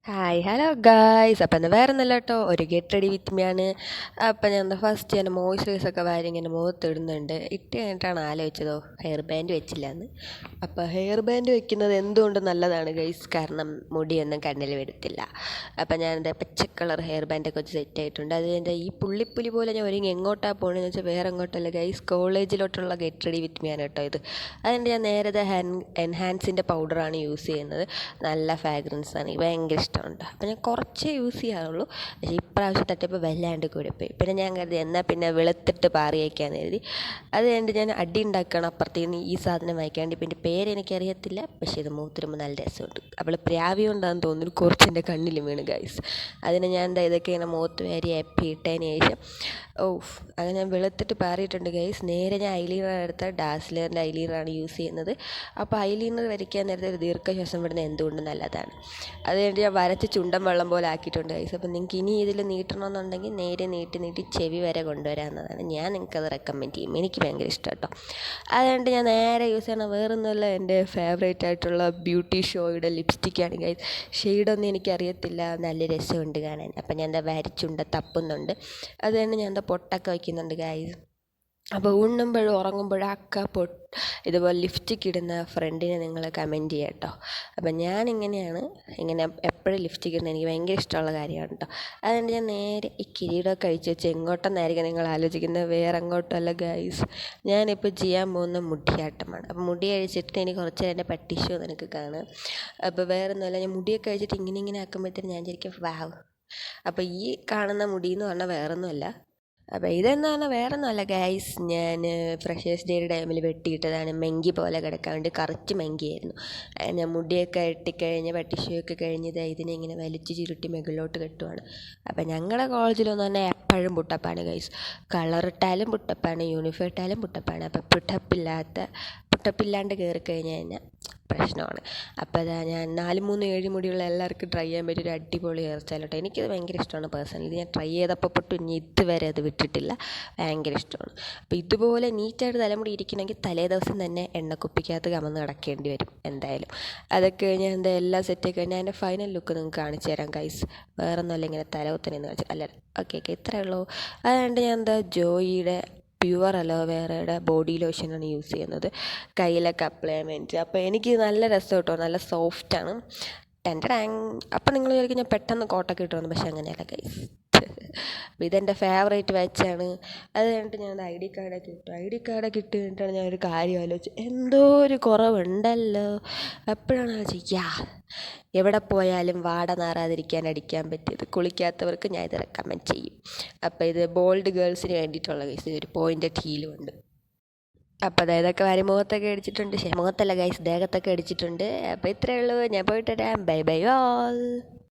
Hi hello guys. അപ്പം എന്നാൽ വേറെ ഒന്നല്ല കേട്ടോ, ഒരു ഗെറ്റ് റെഡി വിത്ത് മീ ആണ്. അപ്പം ഞാൻ എന്താ ഫസ്റ്റ് ഞാൻ മോയ്സ്ചറൈസൊക്കെ വാരി ഇങ്ങനെ മുഖത്തിടുന്നുണ്ട്. ഇട്ട് കഴിഞ്ഞിട്ടാണ് ആലോചിച്ചതോ ഹെയർ ബാൻഡ് വെച്ചില്ല എന്ന്. അപ്പോൾ ഹെയർ ബാൻഡ് വെക്കുന്നത് എന്തുകൊണ്ട് നല്ലതാണ് ഗൈസ്, കാരണം മുടിയൊന്നും കണ്ണിൽ വരത്തില്ല. അപ്പം ഞാൻ എന്താ പച്ച കളർ ഹെയർ ബാൻഡൊക്കെ വെച്ച് സെറ്റ് ആയിട്ടുണ്ട്. അത് എൻ്റെ ഈ പുള്ളിപ്പുലി പോലെ ഞാൻ ഒരുങ്ങി എങ്ങോട്ടാണ് പോകണമെന്ന് വെച്ചാൽ വേറെ എങ്ങോട്ടല്ല ഗൈസ്, കോളേജിലോട്ടുള്ള ഗെറ്റ് റെഡി വിത്ത് മീ ആണ് കേട്ടോ ഇത്. അതുകൊണ്ട് ഞാൻ നേരത്തെ എൻഹാൻസിൻ്റെ പൗഡറാണ് യൂസ് ചെയ്യുന്നത്. നല്ല ഫ്രാഗ്രൻസ് ആണ്, എനിക്ക് ഭയങ്കര ഇഷ്ടമുണ്ട്. അപ്പോൾ ഞാൻ കുറച്ചേ യൂസ് ചെയ്യാറുള്ളൂ, പക്ഷേ ഇപ്രാവശ്യം തട്ടിയപ്പോൾ വല്ലാണ്ട് കൂടി പോയി. പിന്നെ ഞാൻ കരുതി എന്നാൽ പിന്നെ വെളുത്തിട്ട് പാറി വയ്ക്കാമെന്ന് കരുതി. അത് കഴിഞ്ഞിട്ട് ഞാൻ അടി ഉണ്ടാക്കണം അപ്പുറത്തേന്ന് ഈ സാധനം വായിക്കാണ്ട്. ഇപ്പം എൻ്റെ പേര് എനിക്കറിയത്തില്ല, പക്ഷേ ഇത് മൂത്തിരുമ്പോൾ നല്ല രസമുണ്ട്. അവൾ പ്രാവി കൊണ്ടാന്ന് തോന്നുന്നു കുറച്ച് എൻ്റെ കണ്ണിൽ വീണ് ഗൈസ്. അതിന് ഞാൻ എന്താ ഇതൊക്കെ ഇങ്ങനെ മുഖത്ത് വാരി ഇട്ടതിന് ശേഷം അങ്ങനെ ഞാൻ വെളുത്തിട്ട് പാറിയിട്ടുണ്ട് ഗൈസ്. നേരെ ഞാൻ ഐലീനർ എടുത്ത ഡാസ്ലറിൻ്റെ ഐലീനറാണ് യൂസ് ചെയ്യുന്നത്. അപ്പോൾ ഐലീനർ വരയ്ക്കാൻ നേരത്തെ ഒരു ദീർഘശ്വാസം വിടുന്നത് എന്തുകൊണ്ട് നല്ലതാണ്. അത് കഴിഞ്ഞിട്ട് ഞാൻ വരച്ച് ചുണ്ടൻ വെള്ളം പോലെ ആക്കിയിട്ടുണ്ട് ഗൈസ്. അപ്പോൾ നിങ്ങൾക്ക് ഇനി ഇതിൽ നീട്ടണമെന്നുണ്ടെങ്കിൽ നേരെ നീട്ടി ചെവി വരെ കൊണ്ടുവരാവുന്നതാണ്. ഞാൻ നിങ്ങൾക്കത് റെക്കമെൻഡ് ചെയ്യും, എനിക്ക് ഭയങ്കര ഇഷ്ടം കേട്ടോ. അതുകൊണ്ട് ഞാൻ നേരെ യൂസ് ചെയ്യണം വേറൊന്നുമല്ല, എൻ്റെ ഫേവറേറ്റ് ആയിട്ടുള്ള ബ്യൂട്ടി ഷോയുടെ ലിപ്സ്റ്റിക്കാണ് ഗൈസ്. ഷെയ്ഡൊന്നും എനിക്കറിയത്തില്ല, നല്ല രസമുണ്ട് കാണാൻ. അപ്പം ഞാൻ എന്താ വരച്ചുണ്ട തപ്പുന്നുണ്ട്. അത് തന്നെ ഞാൻ എന്താ പൊട്ടൊക്കെ വയ്ക്കുന്നുണ്ട് ഗൈസ്. അപ്പോൾ ഉണ്ണുമ്പോഴും ഉറങ്ങുമ്പോഴൊക്കെ ഇതുപോലെ ലിപ്സ്റ്റിക്ക് ഇടുന്ന ഫ്രണ്ടിനെ നിങ്ങൾ കമൻറ്റ് ചെയ്യുക കേട്ടോ. അപ്പം ഞാനിങ്ങനെയാണ്, ഇങ്ങനെ എപ്പോഴും ലിപ്സ്റ്റിക്ക് ഇടുന്നത് എനിക്ക് ഭയങ്കര ഇഷ്ടമുള്ള കാര്യമാണ് കേട്ടോ. അതുകൊണ്ട് ഞാൻ നേരെ ഈ കിരീടമൊക്കെ അഴിച്ച് വെച്ച് എങ്ങോട്ടെന്നായിരിക്കും നിങ്ങൾ ആലോചിക്കുന്നത്, വേറെ എങ്ങോട്ടല്ല ഗൈസ്, ഞാനിപ്പോൾ ചെയ്യാൻ പോകുന്ന മുടിയാട്ടമാണ്. അപ്പോൾ മുടി അഴിച്ചിട്ട് എനിക്ക് കുറച്ച് എൻ്റെ പട്ടി ഷോ നിനക്ക് കാണാം. അപ്പോൾ വേറെ ഒന്നുമല്ല, ഞാൻ മുടിയൊക്കെ അഴിച്ചിട്ട് ഇങ്ങനെ ആക്കുമ്പോഴത്തേനും ഞാൻ ശരിക്കും വാവ്. അപ്പോൾ ഈ കാണുന്ന മുടി എന്ന് പറഞ്ഞാൽ വേറൊന്നുമല്ല, അപ്പോൾ ഇതെന്ന് പറഞ്ഞാൽ വേറെ ഒന്നുമല്ല ഗൈസ്, ഞാൻ ഫ്രഷേഴ്സ് ഡേയുടെ ടൈമിൽ വെട്ടിയിട്ടതാണ്. മെങ്കി പോലെ കിടക്കാണ്ട് കറക്റ്റ് മെങ്കിയായിരുന്നു. ഞാൻ മുടിയൊക്കെ വെട്ടിക്കഴിഞ്ഞ് പട്ടിഷയൊക്കെ കഴിഞ്ഞത് ഇതിനെ ഇങ്ങനെ വലിച്ച് ചുരുട്ടി മുകളിലോട്ട് കെട്ടുവാണ്. അപ്പോൾ ഞങ്ങളുടെ കോളേജിലെന്ന് പറഞ്ഞാൽ എപ്പോഴും പുട്ടപ്പാണ് ഗൈസ്. കളറിട്ടാലും പുട്ടപ്പാണ്, യൂണിഫോം ഇട്ടാലും പുട്ടപ്പാണ്. അപ്പോൾ പുട്ടപ്പില്ലാണ്ട് കയറി കഴിഞ്ഞാൽ പ്രശ്നമാണ്. അപ്പോൾ അതാ ഞാൻ 4-3-7 മുടിയുള്ള എല്ലാവർക്കും ട്രൈ ചെയ്യാൻ പറ്റിയൊരു അടിപൊളി ഹെയർ സ്റ്റൈൽ കേട്ടോ. എനിക്കത് ഭയങ്കര ഇഷ്ടമാണ് പേഴ്സണലി. ഇത് ഞാൻ ട്രൈ ചെയ്തപ്പോൾ ഇനി ഇതുവരെ അത് വിട്ടിട്ടില്ല, ഭയങ്കര ഇഷ്ടമാണ്. അപ്പോൾ ഇതുപോലെ നീറ്റായിട്ട് തലമുടി ഇരിക്കണമെങ്കിൽ തലേ ദിവസം തന്നെ എണ്ണക്കുപ്പിക്കകത്ത് കമന്ന് കിടക്കേണ്ടി വരും എന്തായാലും. അതൊക്കെ കഴിഞ്ഞാൽ എന്താ എല്ലാം സെറ്റാക്കി കഴിഞ്ഞാൽ അതിൻ്റെ ഫൈനൽ ലുക്ക് നിങ്ങൾക്ക് കാണിച്ചു തരാം ഗൈസ്. വേറെ ഒന്നുമല്ല, ഇങ്ങനെ തലകുത്തനെന്ന് കാണിച്ചു അല്ല. ഓക്കെ ഇത്രയേ ഉള്ളൂ. അതുകൊണ്ട് ഞാൻ എന്താ ജോയിയുടെ പ്യുവർ അലോവേറയുടെ ബോഡി ലോഷനാണ് യൂസ് ചെയ്യുന്നത് കയ്യിലൊക്കെ അപ്ലൈ ചെയ്യാൻ വേണ്ടിയിട്ട്. അപ്പോൾ എനിക്ക് നല്ല രസം കേട്ടോ, നല്ല സോഫ്റ്റാണ്. ടാങ്. അപ്പം നിങ്ങൾ വിചാരിക്കും ഞാൻ പെട്ടെന്ന് കോട്ടൊക്കെ ഇട്ടുവന്നു, പക്ഷെ അങ്ങനെയല്ല ഗൈസ്. അപ്പോൾ ഇതെൻ്റെ ഫേവറേറ്റ് വാച്ചാണ്. അത് കഴിഞ്ഞിട്ട് ഞാൻ ഐ ഡി കാർഡൊക്കെ ഇട്ട് കഴിഞ്ഞിട്ടാണ് ഞാൻ ഒരു കാര്യം ആലോചിച്ചു, എന്തോ ഒരു കുറവുണ്ടല്ലോ. അപ്പോഴാണ് ആലോചിക്കുക എവിടെ പോയാലും വാട നാറാതിരിക്കാൻ അടിക്കാൻ പറ്റിയത്. കുളിക്കാത്തവർക്ക് ഞാൻ ഇത് റെക്കമെൻഡ് ചെയ്യും. അപ്പോൾ ഇത് ബോൾഡ് ഗേൾസിന് വേണ്ടിയിട്ടുള്ള കേസ്, ഒരു പോയിൻ്റഡ് ഹീലും ഉണ്ട്. അപ്പോൾ അതായതൊക്കെ വാരി മുഖത്തൊക്കെ അടിച്ചിട്ടുണ്ട്, മുഖത്തല്ല ഗൈസ് ദേഹത്തൊക്കെ അടിച്ചിട്ടുണ്ട്. അപ്പോൾ ഇത്രയേ ഉള്ളൂ, ഞാൻ പോയിട്ട് വരാം. Bye bye all.